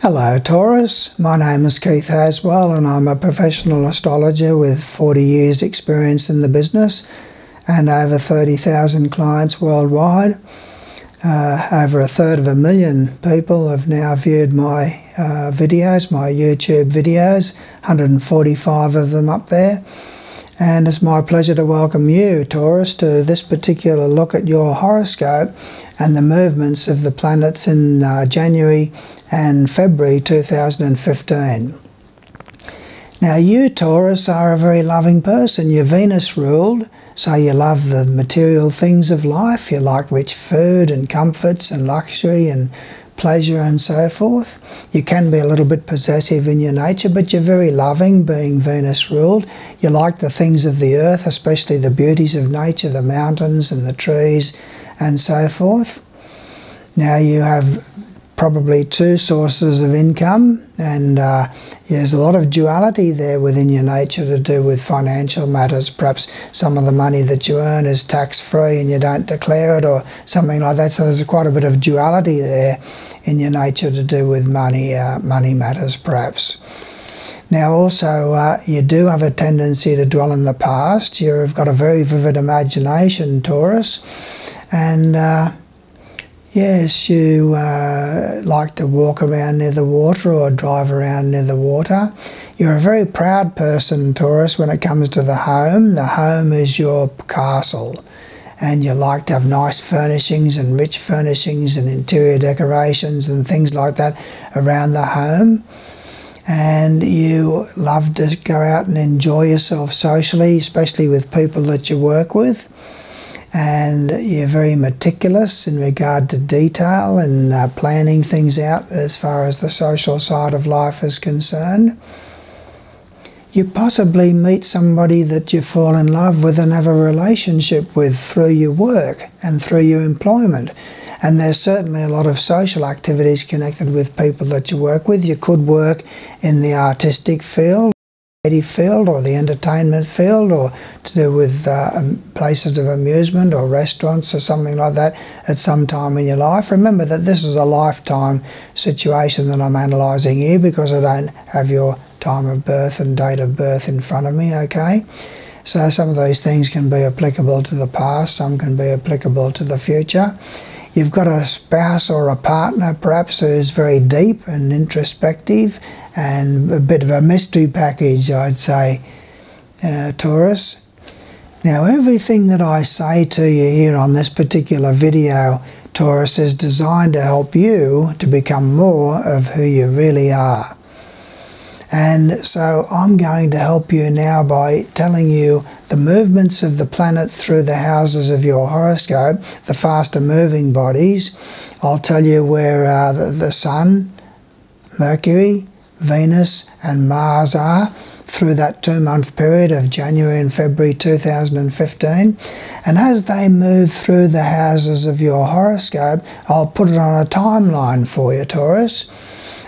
Hello Taurus, my name is Keith Haswell and I'm a professional astrologer with 40 years experience in the business and over 30,000 clients worldwide. Over 1/3 people have now viewed my videos, my YouTube videos, 145 of them up there. And it's my pleasure to welcome you, Taurus, to this particular look at your horoscope and the movements of the planets in January and February 2015. Now you, Taurus, are a very loving person. You're Venus ruled, so you love the material things of life. You like rich food and comforts and luxury and pleasure and so forth. You can be a little bit possessive in your nature, but you're very loving, being Venus ruled. You like the things of the earth, especially the beauties of nature, the mountains and the trees and so forth. Now you have probably two sources of income, and there's a lot of duality there within your nature to do with financial matters. Perhaps some of the money that you earn is tax-free and you don't declare it or something like that, so there's quite a bit of duality there in your nature to do with money matters perhaps. Now also you do have a tendency to dwell in the past. You've got a very vivid imagination, Taurus, and yes, you like to walk around near the water or drive around near the water. You're a very proud person, Taurus, when it comes to the home. The home is your castle, and you like to have nice furnishings and rich furnishings and interior decorations and things like that around the home. And you love to go out and enjoy yourself socially, especially with people that you work with. And you're very meticulous in regard to detail and planning things out as far as the social side of life is concerned. You possibly meet somebody that you fall in love with and have a relationship with through your work and through your employment. And there's certainly a lot of social activities connected with people that you work with. You could work in the artistic field or the entertainment field, or to do with places of amusement or restaurants or something like that at some time in your life. Remember that this is a lifetime situation that I'm analysing here, because I don't have your time of birth and date of birth in front of me, okay? So some of these things can be applicable to the past, some can be applicable to the future. You've got a spouse or a partner perhaps who is very deep and introspective and a bit of a mystery package, I'd say, Taurus. Now everything that I say to you here on this particular video, Taurus, is designed to help you to become more of who you really are. And so I'm going to help you now by telling you the movements of the planets through the houses of your horoscope, the faster moving bodies. I'll tell you where the Sun, Mercury, Venus and Mars are through that 2-month period of January and February 2015. And as they move through the houses of your horoscope, I'll put it on a timeline for you, Taurus.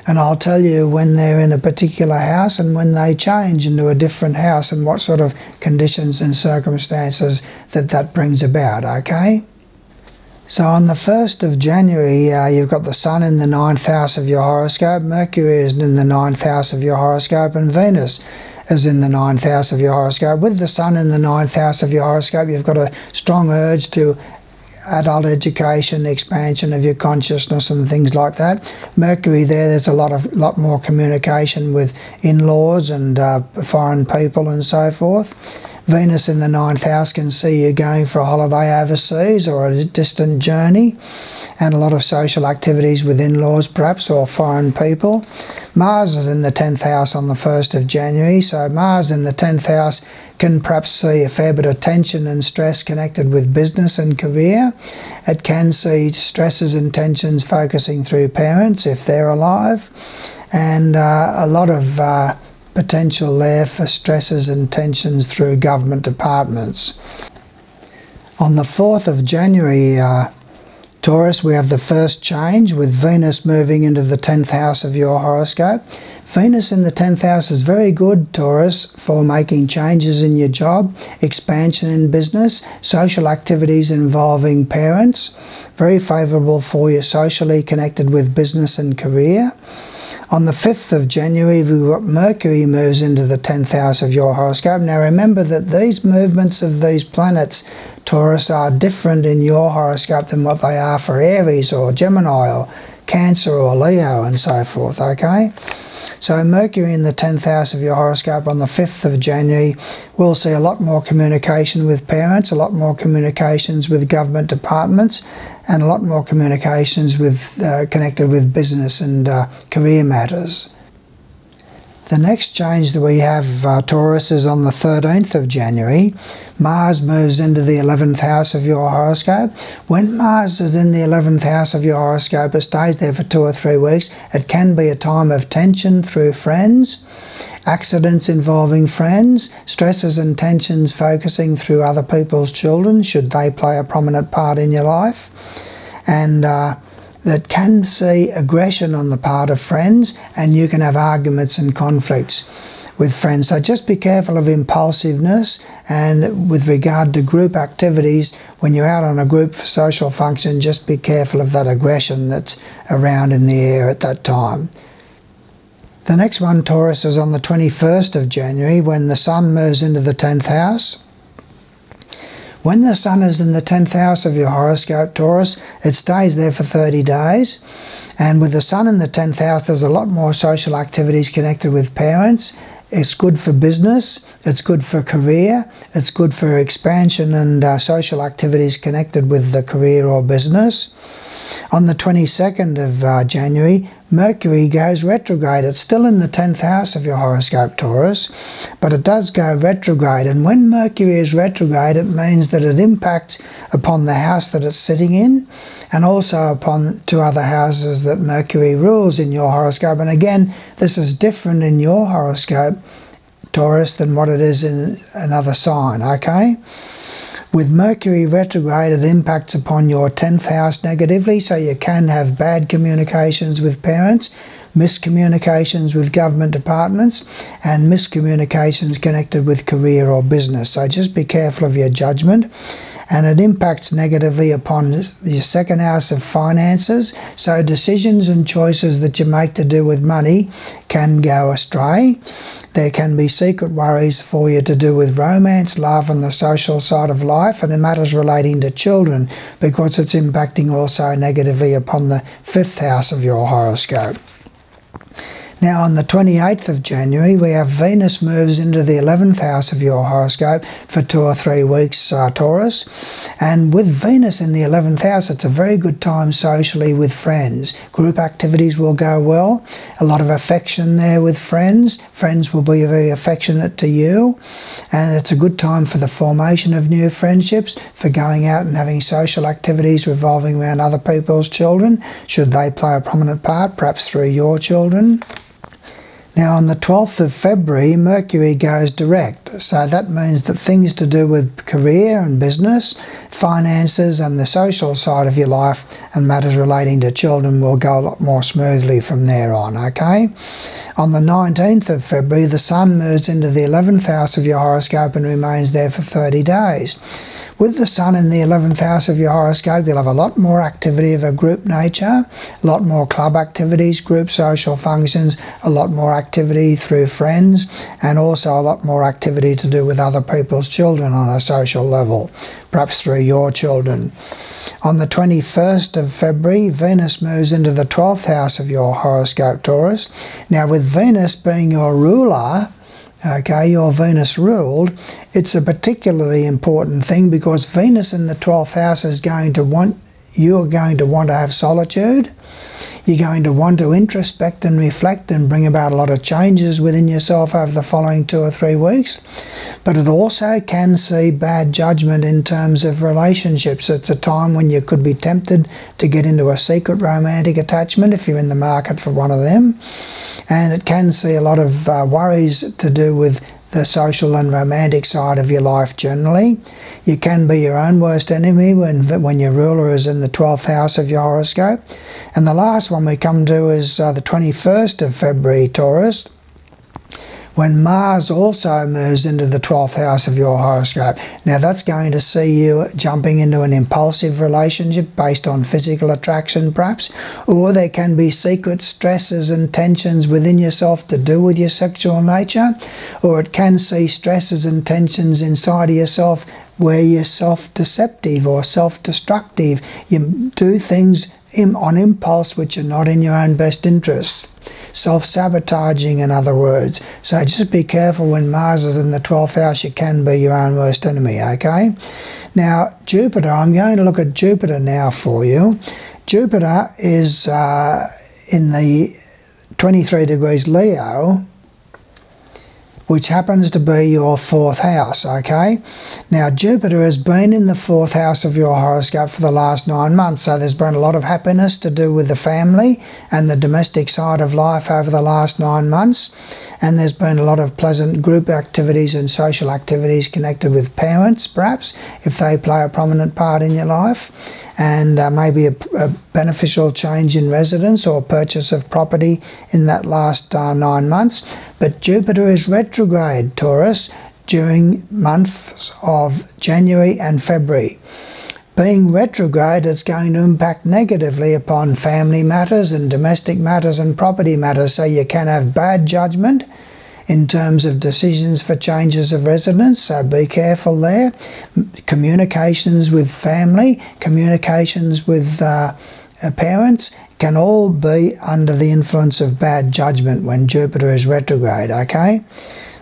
And I'll tell you when they're in a particular house and when they change into a different house and what sort of conditions and circumstances that brings about, okay? So on the 1st of January, you've got the Sun in the 9th house of your horoscope, Mercury is in the 9th house of your horoscope, and Venus is in the 9th house of your horoscope. With the Sun in the 9th house of your horoscope, you've got a strong urge to adult education, expansion of your consciousness and things like that. Mercury there's a lot more communication with in-laws and foreign people and so forth. Venus in the 9th house can see you going for a holiday overseas or a distant journey, and a lot of social activities with in-laws perhaps, or foreign people. Mars is in the 10th house on the 1st of January, so Mars in the 10th house can perhaps see a fair bit of tension and stress connected with business and career. It can see stresses and tensions focusing through parents if they're alive, and a lot of potential there for stresses and tensions through government departments. On the 4th of January, Taurus, we have the first change with Venus moving into the 10th house of your horoscope. Venus in the 10th house is very good, Taurus, for making changes in your job, expansion in business, social activities involving parents. Very favourable for you socially connected with business and career. On the 5th of January, Mercury moves into the 10th house of your horoscope. Now remember that these movements of these planets, Taurus, are different in your horoscope than what they are for Aries or Gemini or Cancer or Leo and so forth, okay? So Mercury in the 10th house of your horoscope on the 5th of January will see a lot more communication with parents, a lot more communications with government departments, and a lot more communications with connected with business and career matters. The next change that we have, Taurus, is on the 13th of January. Mars moves into the 11th house of your horoscope. When Mars is in the 11th house of your horoscope, it stays there for 2 or 3 weeks. It can be a time of tension through friends, accidents involving friends, stresses and tensions focusing through other people's children, should they play a prominent part in your life. And that can see aggression on the part of friends, and you can have arguments and conflicts with friends. So just be careful of impulsiveness, and with regard to group activities, when you're out on a group for social function, just be careful of that aggression that's around in the air at that time. The next one, Taurus, is on the 21st of January when the Sun moves into the 10th house. When the Sun is in the 10th house of your horoscope, Taurus, it stays there for 30 days. And with the Sun in the 10th house, there's a lot more social activities connected with parents. It's good for business, it's good for career, it's good for expansion and social activities connected with the career or business. On the 22nd of January, Mercury goes retrograde. It's still in the 10th house of your horoscope, Taurus, but it does go retrograde. And when Mercury is retrograde, it means that it impacts upon the house that it's sitting in, and also upon 2 other houses that Mercury rules in your horoscope. And again, this is different in your horoscope, Taurus, than what it is in another sign, okay? With Mercury retrograde, it impacts upon your 10th house negatively, so you can have bad communications with parents, miscommunications with government departments, and miscommunications connected with career or business. So just be careful of your judgment. And it impacts negatively upon your 2nd house of finances, so decisions and choices that you make to do with money can go astray. There can be secret worries for you to do with romance, love, and the social side of life, and in matters relating to children, because it's impacting also negatively upon the 5th house of your horoscope. Now on the 28th of January, we have Venus moves into the 11th house of your horoscope for 2 or 3 weeks, Taurus. And with Venus in the 11th house, it's a very good time socially with friends. Group activities will go well. A lot of affection there with friends. Friends will be very affectionate to you. And it's a good time for the formation of new friendships, for going out and having social activities revolving around other people's children, should they play a prominent part, perhaps through your children. Now on the 12th of February, Mercury goes direct, so that means that things to do with career and business, finances and the social side of your life and matters relating to children will go a lot more smoothly from there on, okay? On the 19th of February, the Sun moves into the 11th house of your horoscope and remains there for 30 days. With the Sun in the 11th house of your horoscope, you'll have a lot more activity of a group nature, a lot more club activities, group social functions, a lot more activity through friends, and also a lot more activity to do with other people's children on a social level, perhaps through your children. On the 21st of February, Venus moves into the 12th house of your horoscope, Taurus. Now with Venus being your ruler, okay, your Venus ruled, it's a particularly important thing, because Venus in the 12th house is going to want, you're going to want to have solitude. You're going to want to introspect and reflect and bring about a lot of changes within yourself over the following 2 or 3 weeks. But it also can see bad judgment in terms of relationships. It's a time when you could be tempted to get into a secret romantic attachment if you're in the market for one of them. And it can see a lot of worries to do with the social and romantic side of your life generally. You can be your own worst enemy when your ruler is in the 12th house of your horoscope. And the last one we come to is the 21st of February, Taurus. when Mars also moves into the 12th house of your horoscope. Now that's going to see you jumping into an impulsive relationship based on physical attraction perhaps, or there can be secret stresses and tensions within yourself to do with your sexual nature, or it can see stresses and tensions inside of yourself where you're self-deceptive or self-destructive. You do things on impulse which are not in your own best interests. Self-sabotaging, in other words. So just be careful when Mars is in the 12th house. You can be your own worst enemy, okay? Now, Jupiter, I'm going to look at Jupiter now for you. Jupiter is in the 23 degrees Leo, which happens to be your 4th house, okay? Now, Jupiter has been in the 4th house of your horoscope for the last 9 months, so there's been a lot of happiness to do with the family and the domestic side of life over the last 9 months, and there's been a lot of pleasant group activities and social activities connected with parents, perhaps, if they play a prominent part in your life, and maybe a beneficial change in residence or purchase of property in that last 9 months. But Jupiter is retrograde, Taurus, during months of January and February. Being retrograde, it's going to impact negatively upon family matters and domestic matters and property matters, so you can have bad judgment in terms of decisions for changes of residence, so be careful there. Communications with family, communications with parents can all be under the influence of bad judgment when Jupiter is retrograde, okay?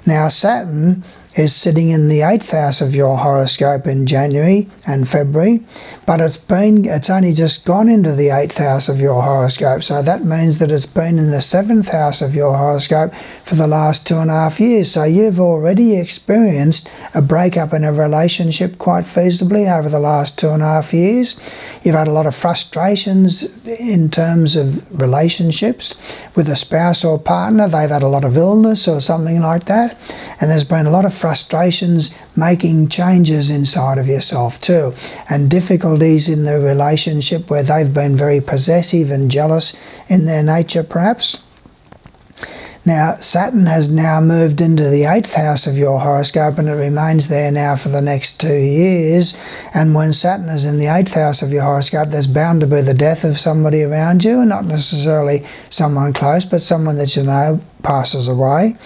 Now, Saturn is sitting in the 8th house of your horoscope in January and February, but it's only just gone into the 8th house of your horoscope, so that means that it's been in the 7th house of your horoscope for the last 2.5 years. So you've already experienced a breakup in a relationship quite feasibly over the last 2.5 years. You've had a lot of frustrations in terms of relationships with a spouse or partner. They've had a lot of illness or something like that, and there's been a lot of frustrations making changes inside of yourself too, and difficulties in the relationship where they've been very possessive and jealous in their nature perhaps. Now, Saturn has now moved into the 8th house of your horoscope, and it remains there now for the next 2 years. And when Saturn is in the 8th house of your horoscope, there's bound to be the death of somebody around you, not necessarily someone close, but someone that you know passes away.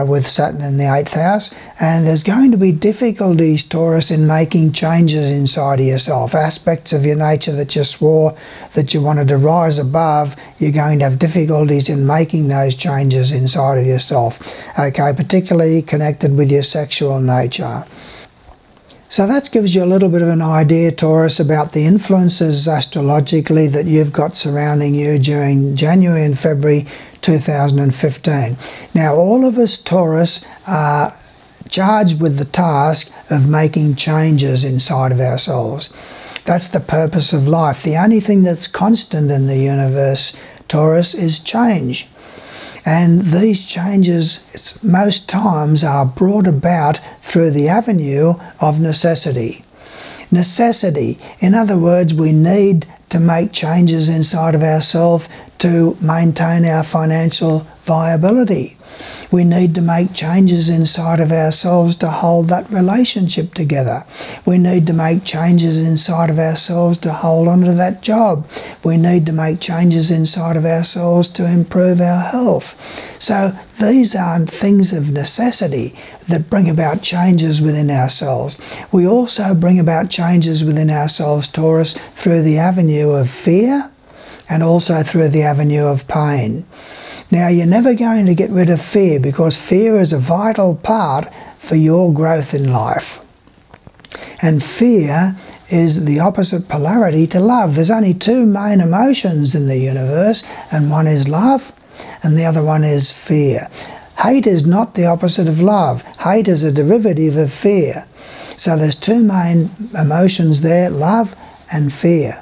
With Saturn in the 8th house, and there's going to be difficulties, Taurus, in making changes inside of yourself. Aspects of your nature that you swore that you wanted to rise above, you're going to have difficulties in making those changes inside of yourself, okay, particularly connected with your sexual nature. So that gives you a little bit of an idea, Taurus, about the influences astrologically that you've got surrounding you during January and February 2015. Now, all of us, Taurus, are charged with the task of making changes inside of ourselves. That's the purpose of life. The only thing that's constant in the universe, Taurus, is change. And these changes most times are brought about through the avenue of necessity. Necessity, in other words, we need to make changes inside of ourselves to maintain our financial viability. We need to make changes inside of ourselves to hold that relationship together. We need to make changes inside of ourselves to hold on to that job. We need to make changes inside of ourselves to improve our health. So these are things of necessity that bring about changes within ourselves. We also bring about changes within ourselves, Taurus, through the avenue of fear and also through the avenue of pain. Now, you're never going to get rid of fear, because fear is a vital part for your growth in life. And fear is the opposite polarity to love. There's only two main emotions in the universe, and one is love and the other one is fear. Hate is not the opposite of love. Hate is a derivative of fear. So there's two main emotions there, love and fear.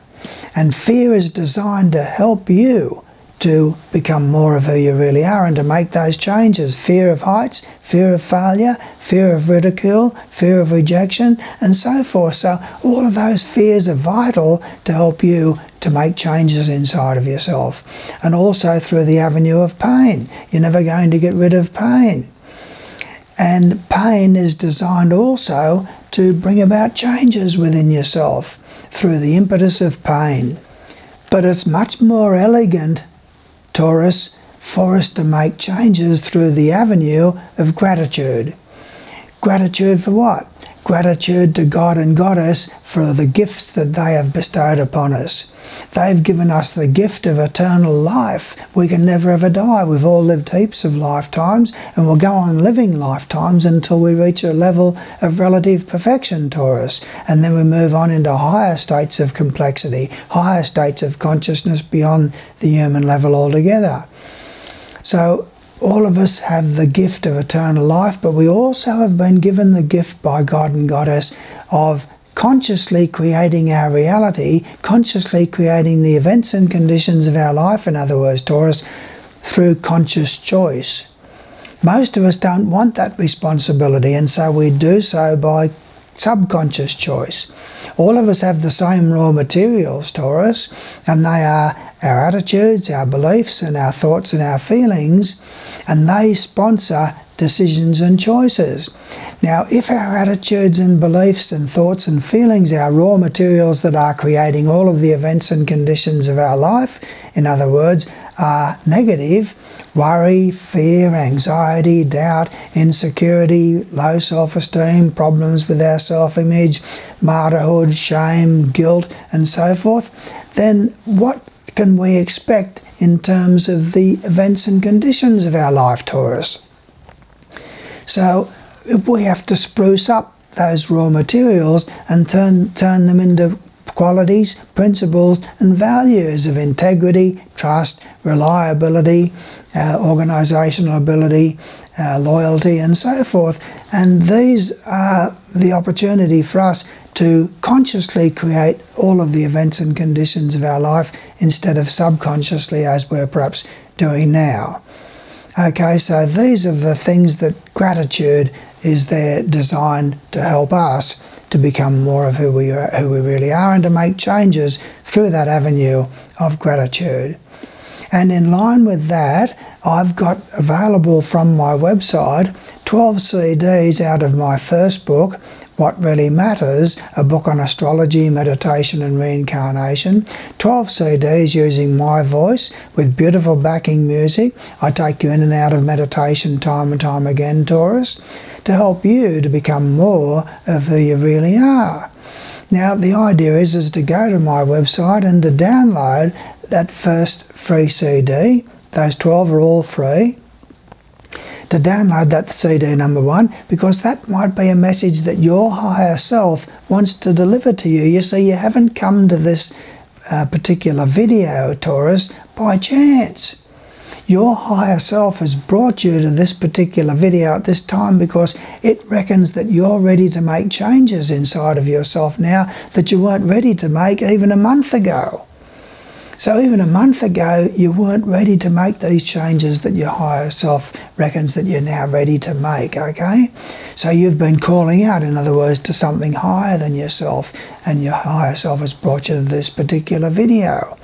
And fear is designed to help you to become more of who you really are and to make those changes. Fear of heights, fear of failure, fear of ridicule, fear of rejection, and so forth. So all of those fears are vital to help you to make changes inside of yourself. And also through the avenue of pain. You're never going to get rid of pain. And pain is designed also to bring about changes within yourself through the impetus of pain. But it's much more elegant, Taurus, for us to make changes through the avenue of gratitude. Gratitude for what? Gratitude to God and Goddess for the gifts that they have bestowed upon us. They've given us the gift of eternal life. We can never ever die. We've all lived heaps of lifetimes, and we'll go on living lifetimes until we reach a level of relative perfection, Taurus. And then we move on into higher states of complexity, higher states of consciousness beyond the human level altogether. So all of us have the gift of eternal life, but we also have been given the gift by God and Goddess of consciously creating our reality, consciously creating the events and conditions of our life, in other words, Taurus, through conscious choice. Most of us don't want that responsibility, and so we do so by subconscious choice. All of us have the same raw materials, Taurus, and they are our attitudes, our beliefs, and our thoughts and our feelings, and they sponsor decisions and choices. Now, if our attitudes and beliefs and thoughts and feelings, our raw materials that are creating all of the events and conditions of our life, in other words, are negative, worry, fear, anxiety, doubt, insecurity, low self-esteem, problems with our self-image, martyrhood, shame, guilt, and so forth, then what can we expect in terms of the events and conditions of our life, Taurus? So we have to spruce up those raw materials and turn them into qualities, principles and values of integrity, trust, reliability, organisational ability, loyalty and so forth. And these are the opportunity for us to consciously create all of the events and conditions of our life instead of subconsciously as we're perhaps doing now. Okay, so these are the things that gratitude is there designed to help us to become more of who we really are and to make changes through that avenue of gratitude. And in line with that, I've got available from my website 12 CDs out of my first book, What Really Matters, a book on astrology, meditation and reincarnation. 12 CDs using my voice with beautiful backing music. I take you in and out of meditation time and time again, Taurus, to help you to become more of who you really are. Now, the idea is to go to my website and to download that first free CD. Those 12 are all free. To download that CD number 1, because that might be a message that your higher self wants to deliver to you. You see, you haven't come to this particular video, Taurus, by chance. Your higher self has brought you to this particular video at this time because it reckons that you're ready to make changes inside of yourself now that you weren't ready to make even a month ago. So even a month ago, you weren't ready to make these changes that your higher self reckons that you're now ready to make, okay? So you've been calling out, in other words, to something higher than yourself, and your higher self has brought you to this particular video.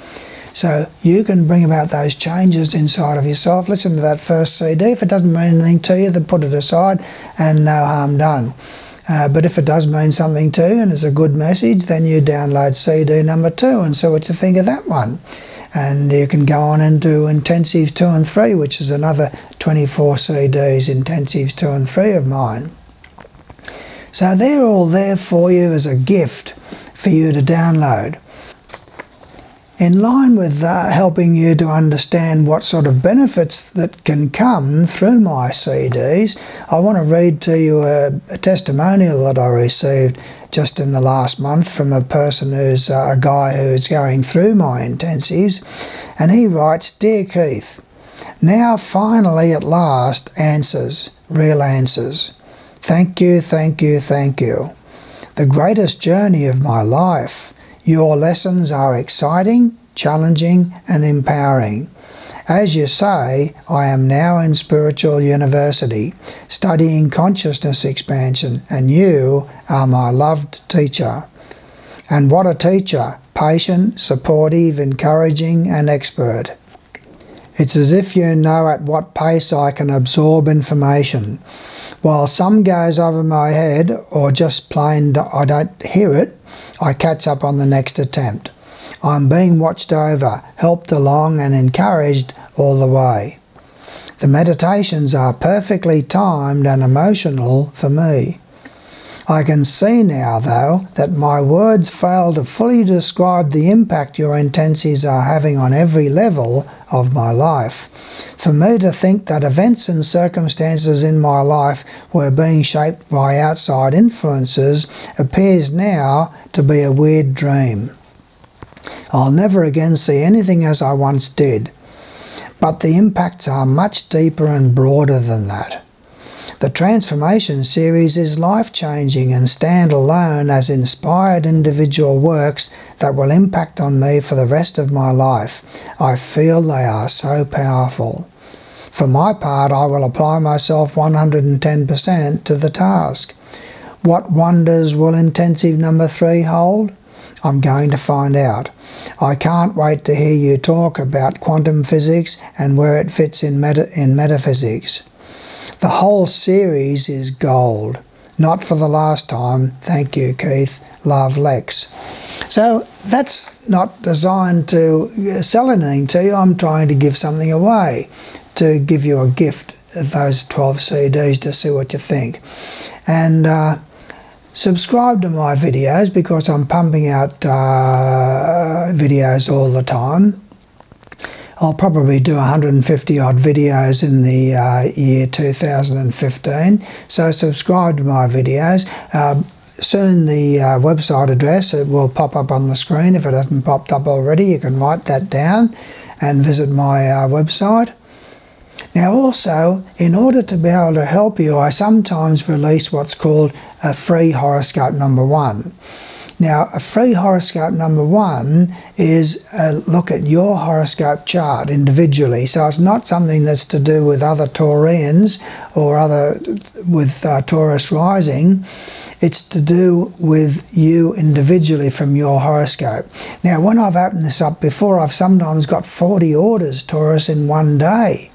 So you can bring about those changes inside of yourself. Listen to that first CD. If it doesn't mean anything to you, then put it aside and no harm done. But if it does mean something to you and it's a good message, then you download CD number 2 and see what you think of that one. And you can go on and do Intensives 2 and 3, which is another 24 CDs, Intensives 2 and 3 of mine. So they're all there for you as a gift for you to download. In line with helping you to understand what sort of benefits that can come through my CDs, I want to read to you a testimonial that I received just in the last month from a person who's a guy who's going through my intensives. And he writes, "Dear Keith, now finally at last answers, real answers. Thank you, thank you, thank you. The greatest journey of my life. Your lessons are exciting, challenging and empowering. As you say, I am now in spiritual university, studying consciousness expansion, and you are my loved teacher. And what a teacher, patient, supportive, encouraging and expert. It's as if you know at what pace I can absorb information. While some goes over my head or just plain I don't hear it, I catch up on the next attempt. I'm being watched over, helped along and encouraged all the way. The meditations are perfectly timed and emotional for me. I can see now, though, that my words fail to fully describe the impact your intensities are having on every level of my life. For me to think that events and circumstances in my life were being shaped by outside influences appears now to be a weird dream. I'll never again see anything as I once did, but the impacts are much deeper and broader than that. The Transformation series is life-changing and stand alone as inspired individual works that will impact on me for the rest of my life. I feel they are so powerful. For my part, I will apply myself 110% to the task. What wonders will intensive number 3 hold? I'm going to find out. I can't wait to hear you talk about quantum physics and where it fits in metaphysics. The whole series is gold. Not for the last time. Thank you, Keith. Love, Lex. So that's not designed to sell anything to you. I'm trying to give something away, to give you a gift of those 12 CDs to see what you think. And subscribe to my videos because I'm pumping out videos all the time. I'll probably do 150 odd videos in the year 2015, so subscribe to my videos. Soon the website address, it will pop up on the screen. If it hasn't popped up already, you can write that down and visit my website. Now also, in order to be able to help you, I sometimes release what's called a free horoscope number 1. Now, a free horoscope number 1 is a look at your horoscope chart individually. So it's not something that's to do with other Taurians or with Taurus rising. It's to do with you individually from your horoscope. Now, when I've opened this up before, I've sometimes got 40 orders, Taurus, in one day.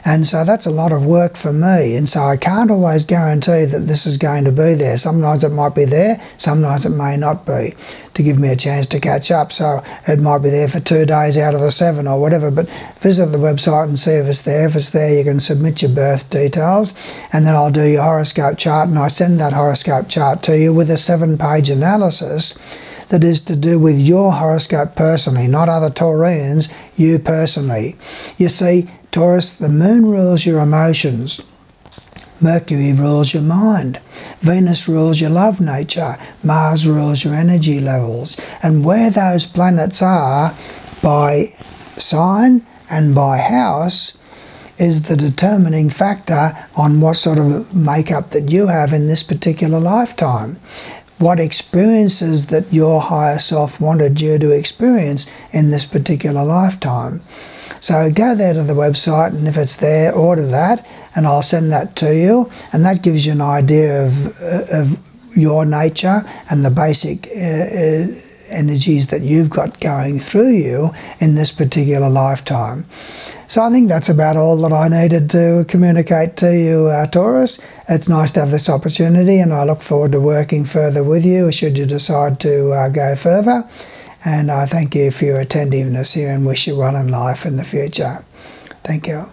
And so that's a lot of work for me, and so I can't always guarantee that this is going to be there. Sometimes it might be there, sometimes it may not be, to give me a chance to catch up. So it might be there for 2 days out of the 7 or whatever, but visit the website and see if it's there. If it's there, you can submit your birth details, and then I'll do your horoscope chart, and I send that horoscope chart to you with a 7-page analysis that is to do with your horoscope personally, not other Taurians, you personally. You see, Taurus, the moon rules your emotions. Mercury rules your mind. Venus rules your love nature. Mars rules your energy levels. And where those planets are by sign and by house is the determining factor on what sort of makeup that you have in this particular lifetime. What experiences that your higher self wanted you to experience in this particular lifetime. So go there to the website, and if it's there, order that, and I'll send that to you, and that gives you an idea of your nature and the basic energies that you've got going through you in this particular lifetime. So I think that's about all that I needed to communicate to you, Taurus. It's nice to have this opportunity, and I look forward to working further with you should you decide to go further. And I thank you for your attentiveness here and wish you well in life in the future. Thank you.